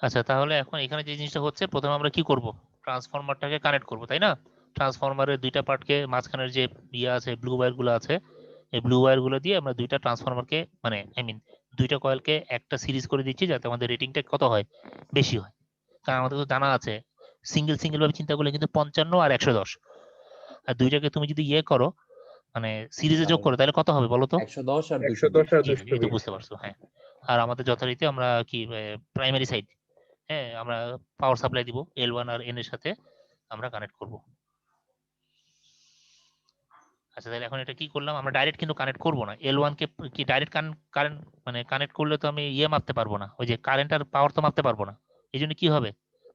আচ্ছা, তাহলে এখন এখানে যে জিনিসটা হচ্ছে, প্রথমে আমরা কি করব, ট্রান্সফরমারটাকে কানেক্ট করব, তাই না? ট্রান্সফরমারের দুইটা পার্টকে, মাঝখানের যে ইয়ে আছে, ব্লু ওয়্যার গুলো আছে, এই ব্লু ওয়্যার গুলো দিয়ে আমরা দুইটা ট্রান্সফরমারকে, মানে আই মিন দুইটা কয়েলকে একটা সিরিজ করে দিচ্ছি, যাতে আমাদের রেটিংটা কত হয়, বেশি হয়। কারণ আমাদের তো জানা আছে, সিঙ্গেল সিঙ্গেল ভাবে চিন্তা করলে কিন্তু 55 আর 110, আর দুইটাকে তুমি যদি ইয়ে করো, মানে সিরিজে যোগ করো, তাহলে কত হবে বলো তো? 110 আর 110 আর 220। জি, এই তো বুঝতে পারছো, হ্যাঁ। আর আমাদের যথারীতি আমরা কি প্রাইমারি সাইড, হ্যাঁ, আমরা পাওয়ার সাপ্লাই দিব L1 আর N এর সাথে আমরা কানেক্ট করব। আচ্ছা, তাহলে এখন এটা কি করলাম, আমরা ডাইরেক্ট কিন্তু কানেক্ট করব না। L1 কে কি ডাইরেক্ট কারেন্ট, মানে কানেক্ট করলে তো আমি ইয়ে মাপতে পারবো না, ওই যে কারেন্ট আর পাওয়ার তো মাপতে পারবো না। এই জন্য কি হবে,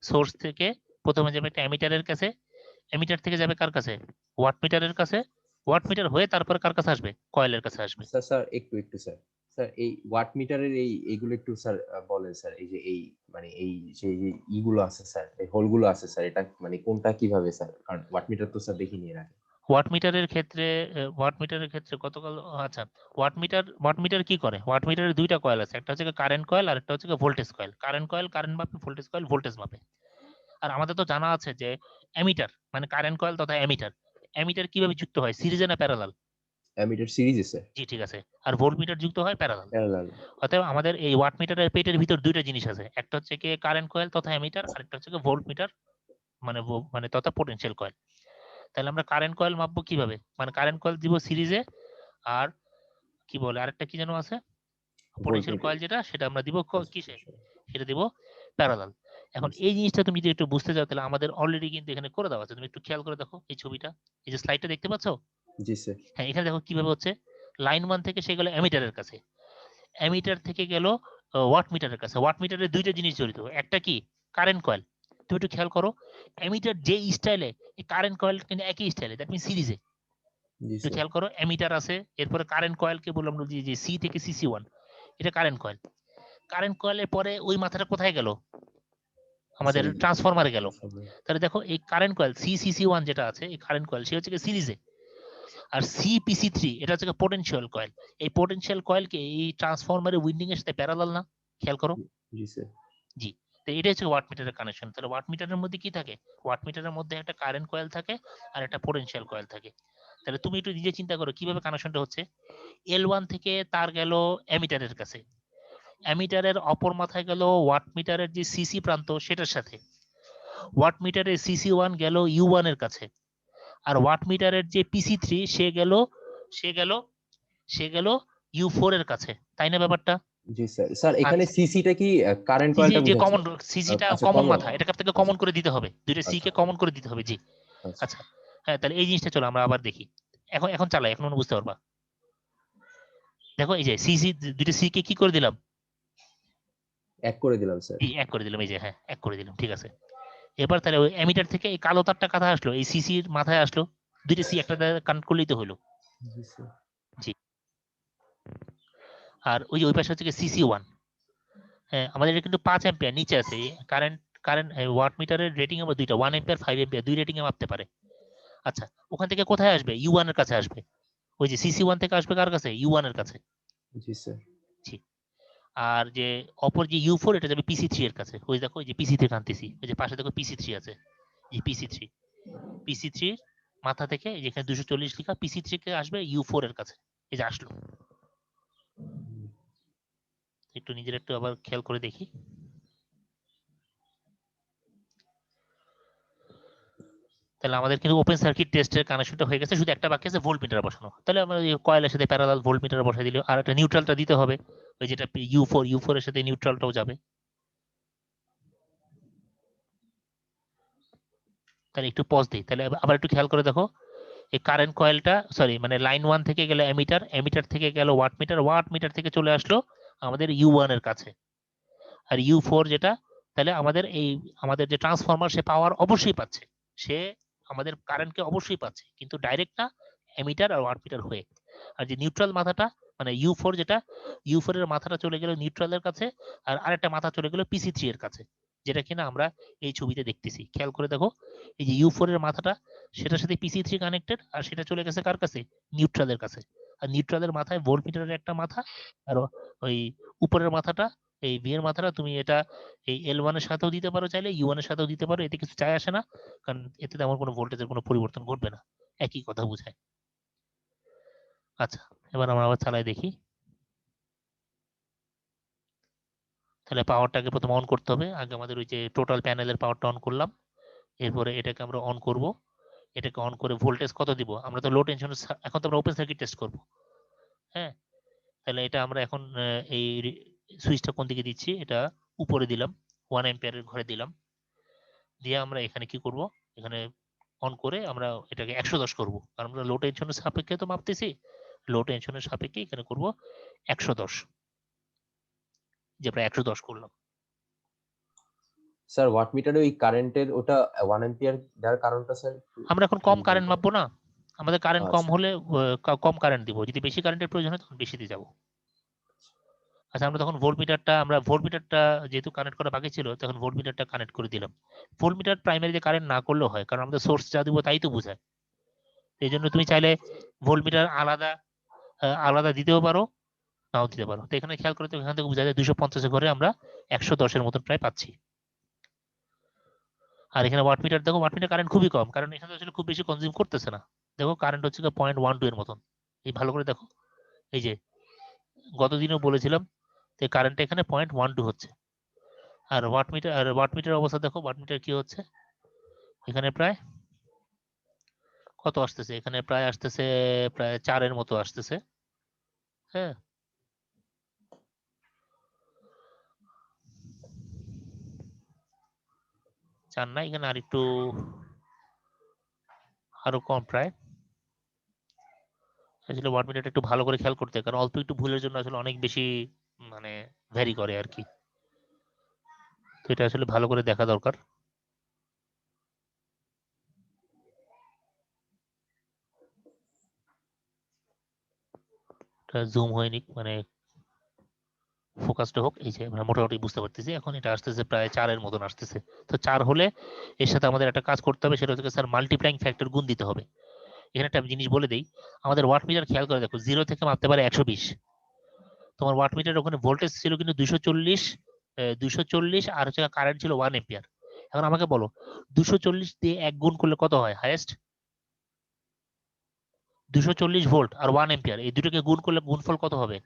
সোর্স থেকে প্রথমে যাবে একটা এমিটারের কাছে, এমিটার থেকে যাবে কার কাছে, ওয়াট মিটারের কাছে, ওয়াট মিটার হয়ে তারপর কার কাছে আসবে, কয়েলের কাছে আসবে। স্যার স্যার একটু স্যার, স্যার এই ওয়াট মিটারের এইগুলো একটু স্যার বলেন স্যার। এই যে মানে এই যে ইগুলো আছে স্যার, এই হোলগুলো আছে স্যার, এটা মানে কোনটা কিভাবে স্যার? কারণ ওয়াট মিটার তো স্যার দেখিনি এর আগে। ওয়াট মিটারের ক্ষেত্রে গতকাল, আচ্ছা, ওয়াট মিটার কি করে, ওয়াট মিটারের দুইটা কয়েল আছে, একটা হচ্ছে কারেন্ট কয়েল আর একটা হচ্ছে voltage coil. Current coil current মাপে, ভোল্টেজ কয়েল ভোল্টেজ মাপে। আর আমাদের তো জানা আছে যে এমিটার মানে কারেন্ট কয়েল তথা এমিটার, এমিটার কিভাবে যুক্ত হয়, সিরিজে না প্যারালাল? মিটার সিরিজে স্যার। জি, ঠিক আছে। আর ভোল্ট মিটার যুক্ত হয় প্যারালাল। প্যারালাল। অতএব আমাদের এই ওয়াট মিটারের পেটের ভিতর দুইটা জিনিস আছে, একটা হচ্ছে কি কারেন্ট কয়েল তথা এমিটার, আর একটা হচ্ছে ভোল্ট মিটার, মানে মানে তথা পোটেনশিয়াল কয়েল। তাহলে আমরা কারেন্ট কয়েল মাপবো কিভাবে, মানে কারেন্ট কয়েল দিব সিরিজে, আর কি বলে আরেকটা কি যেন আছে, পোটেনশিয়াল কয়েল যেটা, সেটা আমরা দিব কিসে, সেটা দিব প্যারালাল। এখন এই জিনিসটা তুমি যদি একটু বুঝতে চাও, তাহলে আমাদের অলরেডি কিন্তু এখানে করে দেওয়া আছে, তুমি একটু খেয়াল করে দেখো এই ছবিটা, এই যে স্লাইডটা দেখতে পাচ্ছ? জি স্যার। হ্যাঁ, এখানে দেখো কিভাবে হচ্ছে, লাইন 1 থেকে সে গেল এমিটারের কাছে, এমিটার থেকে গেল ওয়াট মিটারের কাছে। ওয়াট মিটারের দুইটা জিনিস জড়িত, একটা কি কারেন্ট কয়েল। তুমি একটু খেয়াল করো, এমিটার যে স্টাইলে, এই কারেন্ট কয়েল কিন্তু একই স্টাইলে, দ্যাট মিন সিরিজে। জি একটু স্যার। খেয়াল করো, এমিটার আছে, এরপরে কারেন্ট কয়েলকে বললাম যে সি থেকে সিসি1, এটা কারেন্ট কয়েল। কারেন্ট কয়েলের পরে ওই মাথাটা কোথায় গেল, আমাদের ট্রান্সফরমারে গেল। তাহলে দেখো এই কারেন্ট কয়েল সিসি1 যেটা আছে, এই কারেন্ট কয়েল সে হচ্ছে সিরিজে, আর সিপিসি3 এটা হচ্ছে পোটেনশিয়াল কয়েল। এই পোটেনশিয়াল কয়েলকে এই ট্রান্সফরমারের উইন্ডিং এর সাথে প্যারালাল না, খেয়াল করো। জি স্যার। জি, তো এটা হচ্ছে ওয়াট মিটারের কানেকশন। তাহলে ওয়াট মিটারের মধ্যে কি থাকে, ওয়াট মিটারের মধ্যে একটা কারেন্ট কয়েল থাকে আর একটা পোটেনশিয়াল কয়েল থাকে। তাহলে তুমি একটু নিজে চিন্তা করো কিভাবে কানেকশনটা হচ্ছে। L1 থেকে তার গেল এমিটারের কাছে, এমিটারের অপর মাথায় গেল ওয়াট মিটারের যে সিসি প্রান্ত সেটার সাথে, ওয়াট মিটারের সিসি1 গেল U1 এর কাছে, আর ওয়াট মিটারের যে পিসি3 সে গেল সে গেল U4 এর কাছে, তাই না ব্যাপারটা? জি স্যার। স্যার এখানে আচ্ছা, সিসিটা কি কারেন্ট সিসি কয়েলটা যে বুঝাচ্ছে? কমন, সিসিটা আচ্ছা কমন কমন। মাথা, এটাকে আপনাকে আচ্ছা কমন করে দিতে হবে, দুইটা সি আচ্ছা কে কমন করে দিতে হবে। জি, আচ্ছা। আচ্ছা, হ্যাঁ, তাহলে এই জিনিসটা চলো আমরা আবার দেখি। এখন এখন চালাই, এখন বুঝতে পারবা। দেখো এই যে সিসি, দুইটা সি কে কি করে দিলাম, এক করে দিলাম স্যার। এক করে দিলাম, এই যে হ্যাঁ এক করে দিলাম, ঠিক আছে। এবার তাহলে ওই এমিটার থেকে এই কালো তারটা কাঁথা আসলো, এই সিসির মাথায় আসলো, দুইটা সি একটা কানেক্ট করলেই তো হলো। জি স্যার। জি, আর ওই যে ওই পাশে হচ্ছে সিসি1, হ্যাঁ, আমাদের এটা কিন্তু 5 অ্যাম্পিয়ার নিচে আছে কারেন্ট। কারেন্ট ওয়াট মিটারের রেটিং আমরা দুইটা, 1 অ্যাম্পিয়ার 5 অ্যাম্পিয়ার, দুই রেটিং এ মাপতে পারে। আচ্ছা, ওখান থেকে কোথায় আসবে, U1 এর কাছে আসবে, ওই যে সিসি1 থেকে আসবে কার কাছে, U1 এর কাছে। জি স্যার। জি, আর যে অপর যে U4 এটা যাবে পিসি3 এর কাছে, ওই দেখো ওই যে পিসি3 টানতেছি, ওই যে পাশে দেখো পিসি3 আছে, এই পিসি3 মাথা থেকে এই যেখানে 240 লিখা, পিসি3 কে আসবে U4 এর কাছে, এই যে আসলো। একটু নিজের একটু আবার খেয়াল করে দেখি। তাহলে আমাদের কিন্তু ওপেন সার্কিট টেস্টের কানেকশনটা হয়ে গেছে, শুধু একটা বাকি আছে ভোল্ট মিটার বসানো। তাহলে আমরা এই কয়েলের সাথে প্যারালাল ভোল্ট মিটার বসাই দিলে, আর একটা নিউট্রালটা দিতে হবে, ওই যেটা U4 এর সাথে নিউট্রালটাও যাবে। তাহলে একটু পজ দিই, তাহলে আবার একটু খেয়াল করে দেখো, এই কারেন্ট কয়েলটা, সরি মানে লাইন 1 থেকে গেল এমিটার, এমিটার থেকে গেল ওয়াট মিটার, ওয়াট মিটার থেকে চলে আসলো আমাদের U1 এর কাছে, আর U4 যেটা, তাহলে আমাদের এই আমাদের যে ট্রান্সফরমার সে পাওয়ার অবশ্যই পাচ্ছে, সে আমাদের কারেন্টকে অবশ্যই পাচ্ছে, কিন্তু ডাইরেক্ট না, এমিটার আর ওয়াট মিটার হয়ে। আর যে নিউট্রাল মাথাটা, মানে U4 যেটা, U4 এর মাথাটা চলে গেল নিউট্রালের কাছে, আর আরেকটা মাথা চলে গেল পিসি3 এর কাছে, যেটা কিনা আমরা এই ছবিতে দেখতেছি। খেয়াল করে দেখো, এই যে U4 এর মাথাটা, সেটার সাথে পিসি3 কানেক্টেড, আর সেটা চলে গেছে কার কাছে, নিউট্রালের কাছে। আর নিউট্রালের মাথায় ভোল্ট মিটারের একটা মাথা, আর ওই উপরের মাথাটা এই ভি এর মাথাটা তুমি এটা এই L1 এর সাথেও দিতে পারো, চাইলে U1 এর সাথেও দিতে পারো, এতে কিছু যায় আসে না, কারণ এতে তেমন কোনো ভোল্টেজের কোনো পরিবর্তন ঘটবে না, একই কথা বোঝায়। আচ্ছা, এবার আমরা আবার চালাই দেখি। তাহলে পাওয়ারটাকে প্রথমে অন করতে হবে, আগে আমাদের ওই যে টোটাল প্যানেলের পাওয়ারটা অন করলাম, এরপরে এটাকে আমরা অন করব, এটাকে অন করে ভোল্টেজ কত দিব, আমরা তো লো টেনশন, এখন তো আমরা ওপেন সার্কিট টেস্ট করব। হ্যাঁ, তাহলে এটা আমরা এখন এই সুইচটা কোন দিকে দিচ্ছি, এটা উপরে দিলাম, 1 অ্যাম্পিয়ারের ঘরে দিলাম, দিয়ে আমরা এখানে কি করব, এখানে অন করে আমরা এটাকে 110 করব, কারণ আমরা লো টেনশনের সাপেক্ষে তো মাপতেছি, লো টেনশনের সাপেক্ষে এখানে করব 110, যে প্রায় 110 করলাম। স্যার ওয়াট মিটারে ওই কারেন্টের ওটা 1 অ্যাম্পিয়ার দেওয়ার কারণটা স্যার আমরা এখন কম কারেন্ট মাপবো না, আমাদের কারেন্ট কম আচ্ছা হলে কম কারেন্ট দিব, যদি বেশি কারেন্টের প্রয়োজন হয় তখন বেশি দিয়ে যাবো। আচ্ছা, আমরা তখন ভোল্ট মিটারটা যেহেতু কানেক্ট করা বাকি ছিল, তখন ভোল্ট মিটারটা কানেক্ট করে দিলাম। ভোল্ট মিটার প্রাইমারিতে কারেন্ট না করলেও হয়, কারণ আমাদের সোর্স যা দিব তাই তো বোঝায়। এই জন্য তুমি চাইলে ভোল্ট মিটার আলাদা আলাদা দিতেও পারো, নাও দিতে পারো। তো এখানে খেয়াল করে, তো এখান থেকে বোঝা যায় 250 ঘরে আমরা 110-এর মতন প্রায় পাচ্ছি। আর এখানে ওয়াট মিটার দেখো, ওয়াট মিটার কারেন্ট খুবই কম, কারণ এখানে আসলে খুব বেশি কনজিউম করতেছে না। দেখো কারেন্ট হচ্ছে 0.12 এর মতন, এই ভালো করে দেখো, এই যে গতদিনও বলেছিলাম যে কারেন্ট এখানে 0.12 হচ্ছে। আর ওয়াট মিটার অবস্থা দেখো, ওয়াট মিটার কি হচ্ছে, এখানে প্রায় কত আসতেছে, এখানে প্রায় আসতেছে প্রায় 4-এর মতো আসতেছে। হ্যাঁ, 4 না, এখানে আর একটু আরো কম প্রায়। আসলে ওয়াট মিটারটা একটু ভালো করে খেয়াল করতে হয়, কারণ অল্প একটু ভুলের জন্য আসলে অনেক বেশি মানে ভ্যারি করে আর কি। তো এটা আসলে ভালো করে দেখা দরকার। জুম হয়নি, মানে ফোকাসটা হোক, এই যে আমরা মোটামুটি বুঝতে পারতেছি এখন এটা আসতেছে প্রায় 4-এর মতন আসতেছে। তো 4 হলে এর সাথে আমাদের একটা কাজ করতে হবে, সেটা হচ্ছে স্যার মাল্টিপ্লাইং ফ্যাক্টর গুণ দিতে হবে। এখানে একটা জিনিস বলে দেই, আমাদের ওয়াট মিটার খেয়াল করে দেখো, 0 থেকে মাপতে পারে 120। তোমার ওয়াট মিটার ওখানে ভোল্টেজ ছিল কিন্তু 240, 240, আর হচ্ছে কারেন্ট ছিল 1 এম্পিয়ার। এখন আমাকে বলো, 240 দিয়ে 1 গুণ করলে কত হয় হাইয়েস্ট? 240 ভোল্ট আর 1 এম্পিয়ার, এই দুটোকে গুণ করলে গুণফল কত হবে?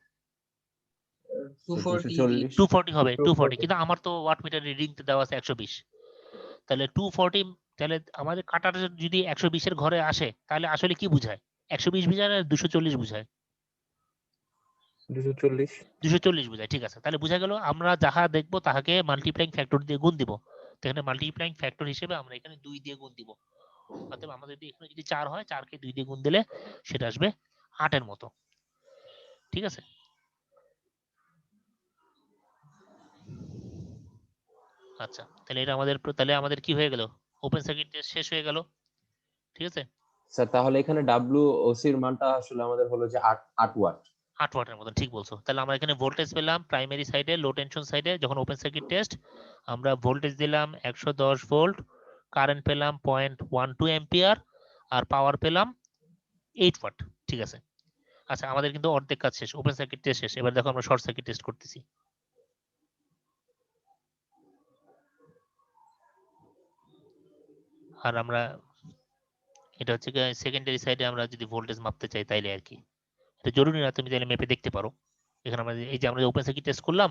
240 240 হবে, 240। 240 কিন্তু আমার তো ওয়াট মিটার রিডিং দেওয়া আছে 120, তাহলে 240, তাহলে আমাদের কাটার যদি 120-এর ঘরে আসে, তাহলে আসলে কি বুঝায়? 120 বুঝায় না 240 বুঝায়? 240 240 বোঝায়, ঠিক আছে। তাহলে বোঝা গেল আমরা যাহা দেখবো তাহাকে মাল্টিপ্লাইং ফ্যাক্টর দিয়ে গুণ দিব। তো এখানে মাল্টিপ্লাইং ফ্যাক্টর হিসেবে আমরা এখানে 2 দিয়ে গুণ দিব। অতএব আমাদের যদি এখানে যদি 4 হয়, 4 কে 2 দিয়ে গুণ দিলে সেটা আসবে 8-এর মতো। ঠিক আছে, আচ্ছা, তাহলে এটা আমাদের কি হয়ে গেল, ওপেন সার্কিট টেস্ট শেষ হয়ে গেল। ঠিক আছে, স্যার তাহলে এখানে WOC এর মানটা আসলে আমাদের হলো যে 8 ওয়াট। 8 ওয়াটের মতো, ঠিক বলছো। তাহলে আমরা এখানে ভোল্টেজ পেলাম প্রাইমারি সাইডে, লো টেনশন সাইডে, যখন ওপেন সার্কিট টেস্ট আমরা ভোল্টেজ দিলাম 110 ভোল্ট, কারেন্ট পেলাম 0.12 অ্যাম্পিয়ার, আর পাওয়ার পেলাম 8 ওয়াট। ঠিক আছে, আচ্ছা, আমাদের কিন্তু অর্ধেক কাজ শেষ, ওপেন সার্কিট টেস্ট শেষ। এবার দেখো আমরা শর্ট সার্কিট টেস্ট করতেছি। আর আমরা এটা হচ্ছে সেকেন্ডারি সাইডে আমরা যদি ভোল্টেজ মাপতে চাই তাইলে আর কি, এটা জরুরি না, তুমি চাইলে মেপে দেখতে পারো। এখানে আমরা এই যে আমরা ওপেন সার্কিট টেস্ট করলাম,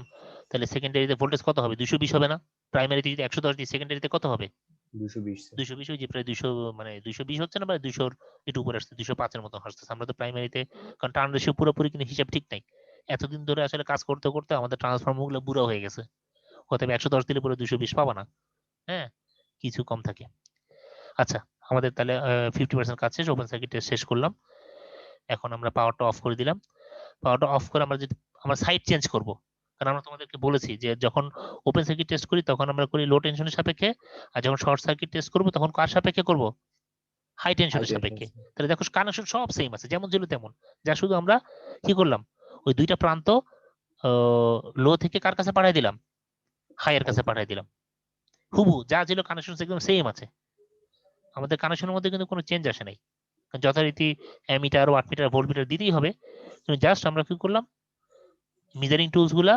তাহলে সেকেন্ডারিতে ভোল্টেজ কত হবে? 220 হবে না? প্রাইমারিতে যদি 110 দিই, সেকেন্ডারিতে কত হবে? 220 স্যার। 220, ওই যে প্রায় 200, মানে 220 হচ্ছে না, বা 200 একটু উপরে আসছে, 205-এর মতো আসতেছে। আমরা তো প্রাইমারিতে, কারণ টার্ন রেশিও পুরোপুরি কিন্তু হিসাব ঠিক নাই, এতদিন ধরে আসলে কাজ করতে করতে আমাদের ট্রান্সফর্মার গুলো বুড়ো হয়ে গেছে। অতএব 110 দিলে পুরো 220 পাবা না, হ্যাঁ, কিছু কম থাকে। আচ্ছা, আমাদের তাহলে 50% কাজ শেষ, ওপেন সার্কিট টেস্ট শেষ করলাম। এখন আমরা পাওয়ারটা অফ করে দিলাম। পাওয়ারটা অফ করে আমরা যদি আমরা সাইড চেঞ্জ করব, কারণ আমরা তোমাদেরকে বলেছি যে যখন ওপেন সার্কিট টেস্ট করি তখন আমরা করি লো টেনশনের সাপেক্ষে, আর যখন শর্ট সার্কিট টেস্ট করব তখন কার সাপেক্ষে করব? হাই হাই টেনশনের টেনশন সাপেক্ষে। স্যার। তাহলে দেখো কানেকশন সব সেম আছে, যেমন ছিল তেমন, যা শুধু আমরা কি করলাম, ওই দুইটা প্রান্ত লো থেকে কার কাছে পাঠিয়ে দিলাম? হাই এর কাছে পাঠিয়ে দিলাম। হুবু যা ছিল কানেকশন একদম সেম আছে, আমাদের কানেকশনের মধ্যে কিন্তু কোনো চেঞ্জ আসে নাই। যথারীতি অ্যামিটার, ওয়াটমিটার, ভোল্টমিটার দিতেই হবে। জাস্ট আমরা কি করলাম, মেজারিং টুলস গুলা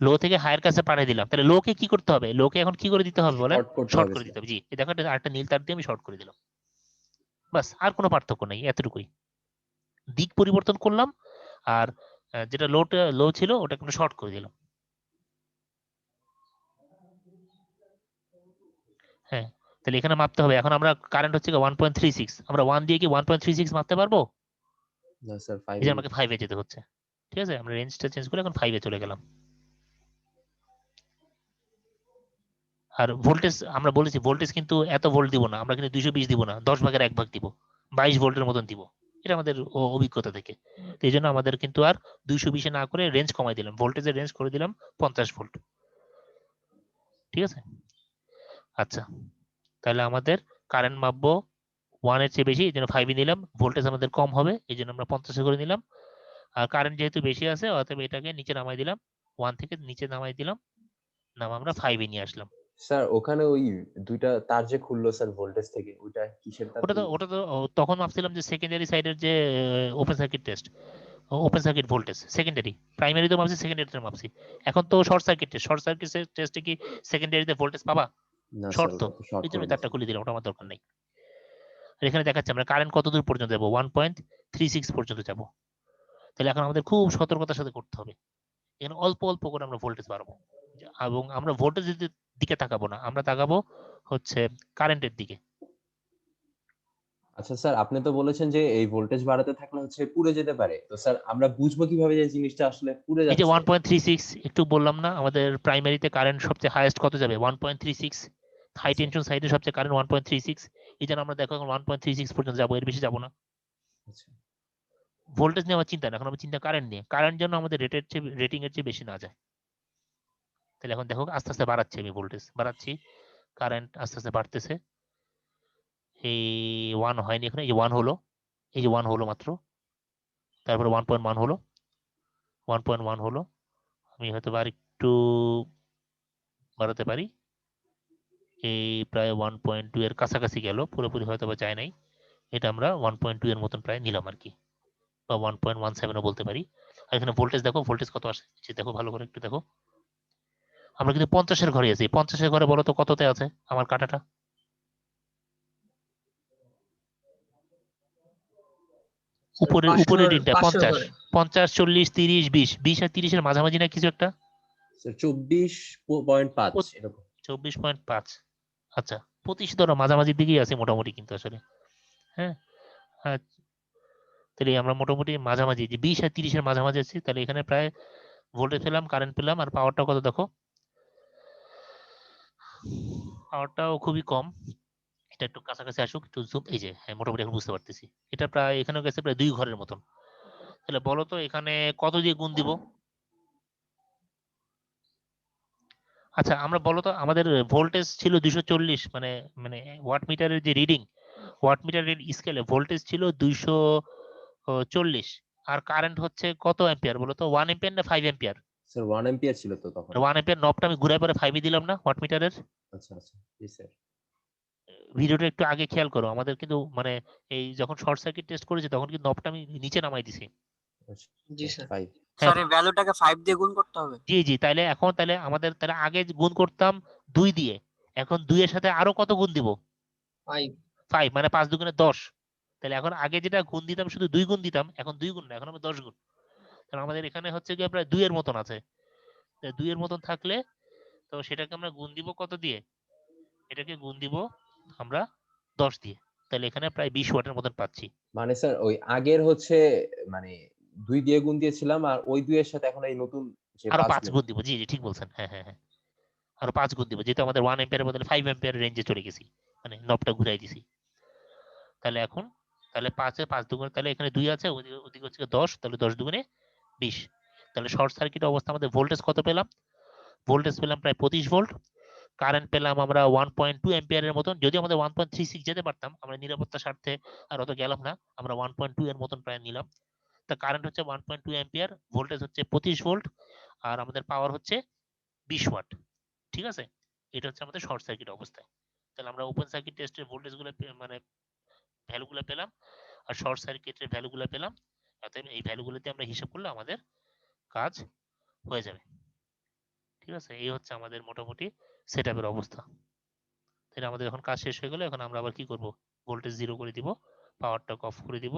লো থেকে হায়ার কাছে পাঠিয়ে দিলাম, তাহলে লোকে কি করতে হবে, লোকে এখন কি করে দিতে হবে বলেন, শর্ট করতে শর্ট হবে করে স্যার। দিতে হবে। জি, এই দেখো আরেকটা নীল তার দিয়ে আমি শর্ট করে দিলাম, বাস আর কোনো পার্থক্য নেই, এতটুকুই। দিক পরিবর্তন করলাম, আর যেটা লো ছিল ওটাকে আমরা শর্ট করে দিলাম। হ্যাঁ, তাহলে এখানে মাপতে হবে, এখন আমরা কারেন্ট হচ্ছে 1.36, আমরা 1 দিয়ে কি 1.36 মাপতে পারবো? না স্যার এই যে 5 আমাকে 5 এ যেতে হচ্ছে। ঠিক আছে, আমরা রেঞ্জটা চেঞ্জ করে এখন 5 এ চলে গেলাম। আর ভোল্টেজ আমরা বলেছি, ভোল্টেজ কিন্তু এত ভোল্ট দিব না, আমরা কিন্তু 220 দিব না, 10 ভাগের 1 ভাগ দিব, 22 ভোল্টের মতন দিব। এটা আমাদের অভিজ্ঞতা থেকে। তো এই জন্য আমাদের কিন্তু আর 220 না করে রেঞ্জ কমাই দিলাম, ভোল্টেজের রেঞ্জ করে দিলাম 50 ভোল্ট। ঠিক আছে, আচ্ছা, তাহলে আমাদের কারেন্ট মাপবো 1 এর চেয়ে বেশি, এই জন্য 5 এ নিলাম, ভোল্টেজ আমাদের কম হবে এই জন্য আমরা 50 করে নিলাম। আর কারেন্ট যেহেতু বেশি আছে অতএব এটাকে নিচে নামাই দিলাম, 1 থেকে নিচে নামাই দিলাম, আমরা 5 এ নিয়ে আসলাম। স্যার ওখানে ওই দুইটা তার যে খুললো স্যার ভোল্টেজ থেকে, ওইটা কিসের তার খুললো? ওটা তো তখন মাপছিলাম যে সেকেন্ডারি সাইডের যে open circuit test, open circuit voltage secondary, primary তো মাপছি, সেকেন্ডারিতে মাপছি। এখন তো short circuit test, short circuit টেস্টে কি সেকেন্ডারিতে ভোল্টেজ পাবা? না স্যার শর্ট তো, ওটা তো শর্ট এই জন্য করে তারটা দিয়েছে। খুলে দিলাম, ওটা আমার দরকার নেই। আর এখানে দেখাচ্ছে আমরা কারেন্ট কত দূর পর্যন্ত যাবো, 1.36 পর্যন্ত যাব। তাহলে এখন আমাদের খুব সতর্কতার সাথে করতে হবে, এখানে অল্প অল্প করে আমরা ভোল্টেজ বাড়াবো, এবং আমরা ভোল্টেজের দিকে তাকাবো না, আমরা তাকাবো হচ্ছে কারেন্টের দিকে। আচ্ছা স্যার, আপনি তো বলেছেন যে এই ভোল্টেজ বাড়াতে থাকলে হচ্ছে পুড়ে যেতে পারে, তো স্যার আমরা বুঝবো কিভাবে যে জিনিসটা আসলে পুড়ে এই যে যাচ্ছে? 1.36 একটু বললাম না, আমাদের প্রাইমারিতে কারেন্ট সবচেয়ে হাইয়েস্ট কত যাবে, 1.36, হাই আচ্ছা টেনশন সাইডে সবচেয়ে কারেন্ট 1.36, এই জন্য আমরা দেখো এখন 1.36 পর্যন্ত যাবো, এর বেশি যাবো না। আচ্ছা ভোল্টেজ নিয়ে আমার চিন্তা না, এখন আমার চিন্তা কারেন্ট নিয়ে, কারেন্ট যেন আমাদের রেটিং এর চেয়ে বেশি না যায়। তাহলে এখন দেখো আস্তে আস্তে বাড়াচ্ছি, আমি ভোল্টেজ বাড়াচ্ছি, কারেন্ট আস্তে আস্তে বাড়তেছে। এই 1 হয়নি এখানে, এই যে 1 হলো, এই যে 1 হলো মাত্র, তারপরে 1.1 হলো, 1.1 হলো, আমি হয়তো আর একটু বাড়াতে পারি, এই প্রায় 1.2 এর কাছাকাছি গেল, পুরোপুরি হয়তো বা যায় নাই, এটা আমরা 1.2 এর মতন প্রায় নিলাম আর কি, বা 1.17ও বলতে পারি। আর এখানে ভোল্টেজ দেখো, ভোল্টেজ কত আসছে দেখো, ভালো করে একটু দেখো, আমরা কিন্তু 50-এর ঘরে আছি, 50-এর ঘরে বলো তো কততে আছে আমার কাটাটা? স্যার উপরের রিংটা 500 50, করে। 50, 40, 30, 20, 20 আর 30-এর মাঝামাঝি না কিছু একটা, স্যার 24.5 এরকম। 24.5, আচ্ছা 25 ধরো, মাঝামাঝির দিকেই আছে মোটামুটি কিন্তু আসলে। হ্যাঁ, আর তাহলে আমরা মোটামুটি মাঝামাঝি, যে 20 আর 30-এর মাঝামাঝি আছি, তাহলে এখানে প্রায় ভোল্টেজ পেলাম, কারেন্ট পেলাম, আর পাওয়ারটা কত দেখো, পাওয়ারটাও খুবই কম। এটা একটু কাছাকাছি আসুক, একটু জুম, এই যে হ্যাঁ মোটামুটি এখন বুঝতে পারতেছি, এটা প্রায় এখানেও গেছে প্রায় 2 ঘরের মতন। তাহলে বলো তো এখানে কত দিয়ে গুণ দিব? আচ্ছা আমরা বলো তো, আমাদের ভোল্টেজ ছিল 240, মানে মানে ওয়াট মিটারের যে রিডিং, ওয়াট মিটারের স্কেলে ভোল্টেজ ছিল 240, আর কারেন্ট হচ্ছে কত অ্যাম্পিয়ার বলো তো, 1 অ্যাম্পিয়ার না 5 অ্যাম্পিয়ার? স্যার 1 এম্পিয়ার ছিল তো তখন। 1 অ্যাম্পিয়ার নবটা আমি ঘুরাই পরে 5 এ দিলাম না ওয়াট মিটারের। আচ্ছা আচ্ছা জি স্যার। ভিডিওটা একটু আগে খেয়াল করো, আমাদের কিন্তু মানে এই যখন শর্ট সার্কিট টেস্ট করেছি তখন কিন্তু নবটা আমি নিচে নামাই দিছি। জি স্যার। 5। হ্যাঁ, স্যার এই ভ্যালুটাকে 5 দিয়ে গুণ করতে হবে। জি জি, তাহলে এখন তাহলে আমাদের তাহলে আগে গুণ করতাম 2 দিয়ে, এখন 2 এর সাথে আরো কত গুণ দিব? 5। 5, মানে 5 দুগুণে 10। তাহলে এখন আগে যেটা গুণ দিতাম শুধু 2 গুণ দিতাম, এখন 2 গুণ না, এখন আমরা 10 গুণ। তাহলে আমাদের এখানে হচ্ছে গিয়ে প্রায় 2 এর মতন আছে। 2 এর মতন থাকলে তো সেটাকে আমরা গুণ দিব কত দিয়ে? এটাকে গুণ দিব আমরা 10 দিয়ে। তাহলে এখানে প্রায় 20 ওয়াটের মতন পাচ্ছি। মানে স্যার ওই আগের হচ্ছে মানে 2 দিয়ে গুণ দিয়েছিলাম, আর ওই 2 এর সাথে এখন এই নতুন যে আরো 5 5 গুণ। গুণ দিব, জি জি ঠিক বলছেন, হ্যাঁ হ্যাঁ হ্যাঁ, আরো 5 গুণ দিব, যেহেতু আমাদের 1 অ্যাম্পিয়ারের বদলে 5 অ্যাম্পিয়ার রেঞ্জে চলে গেছি, মানে নবটা ঘুরাই দিছি। তাহলে এখন তাহলে 5 এ 5 দুগুণে, তাহলে এখানে 2 আছে, ওদিকে ওদিকে হচ্ছে 10, তাহলে 10 দুগুণে 20। তাহলে শর্ট সার্কিট অবস্থা আমাদের ভোল্টেজ কত পেলাম? ভোল্টেজ পেলাম প্রায় 25 ভোল্ট, কারেন্ট পেলাম আমরা 1.2 অ্যাম্পিয়ারের মতন, যদি আমাদের 1.36 যেতে পারতাম, আমরা নিরাপত্তার স্বার্থে আর অত গেলাম না, আমরা 1.2 এর মতন প্রায় নিলাম। তা কারেন্ট হচ্ছে 1.2 অ্যাম্পিয়ার, ভোল্টেজ হচ্ছে 25 ভোল্ট, আর আমাদের পাওয়ার হচ্ছে 20 ওয়াট। ঠিক আছে, এটা হচ্ছে আমাদের শর্ট সার্কিট অবস্থায়। তাহলে আমরা ওপেন সার্কিট টেস্টের ভোল্টেজ গুলো মানে ভ্যালু গুলো পেলাম, আর শর্ট সার্কিটের ভ্যালু গুলো পেলাম, অতএব এই ভ্যালু গুলোতে আমরা হিসাব করলে আমাদের কাজ হয়ে যাবে। ঠিক আছে, এই হচ্ছে আমাদের মোটামুটি সেটআপের অবস্থা। তাহলে আমাদের এখন কাজ শেষ হয়ে গেল, এখন আমরা আবার কি করব, ভোল্টেজ 0 করে দিব, পাওয়ারটাকে অফ করে দিব,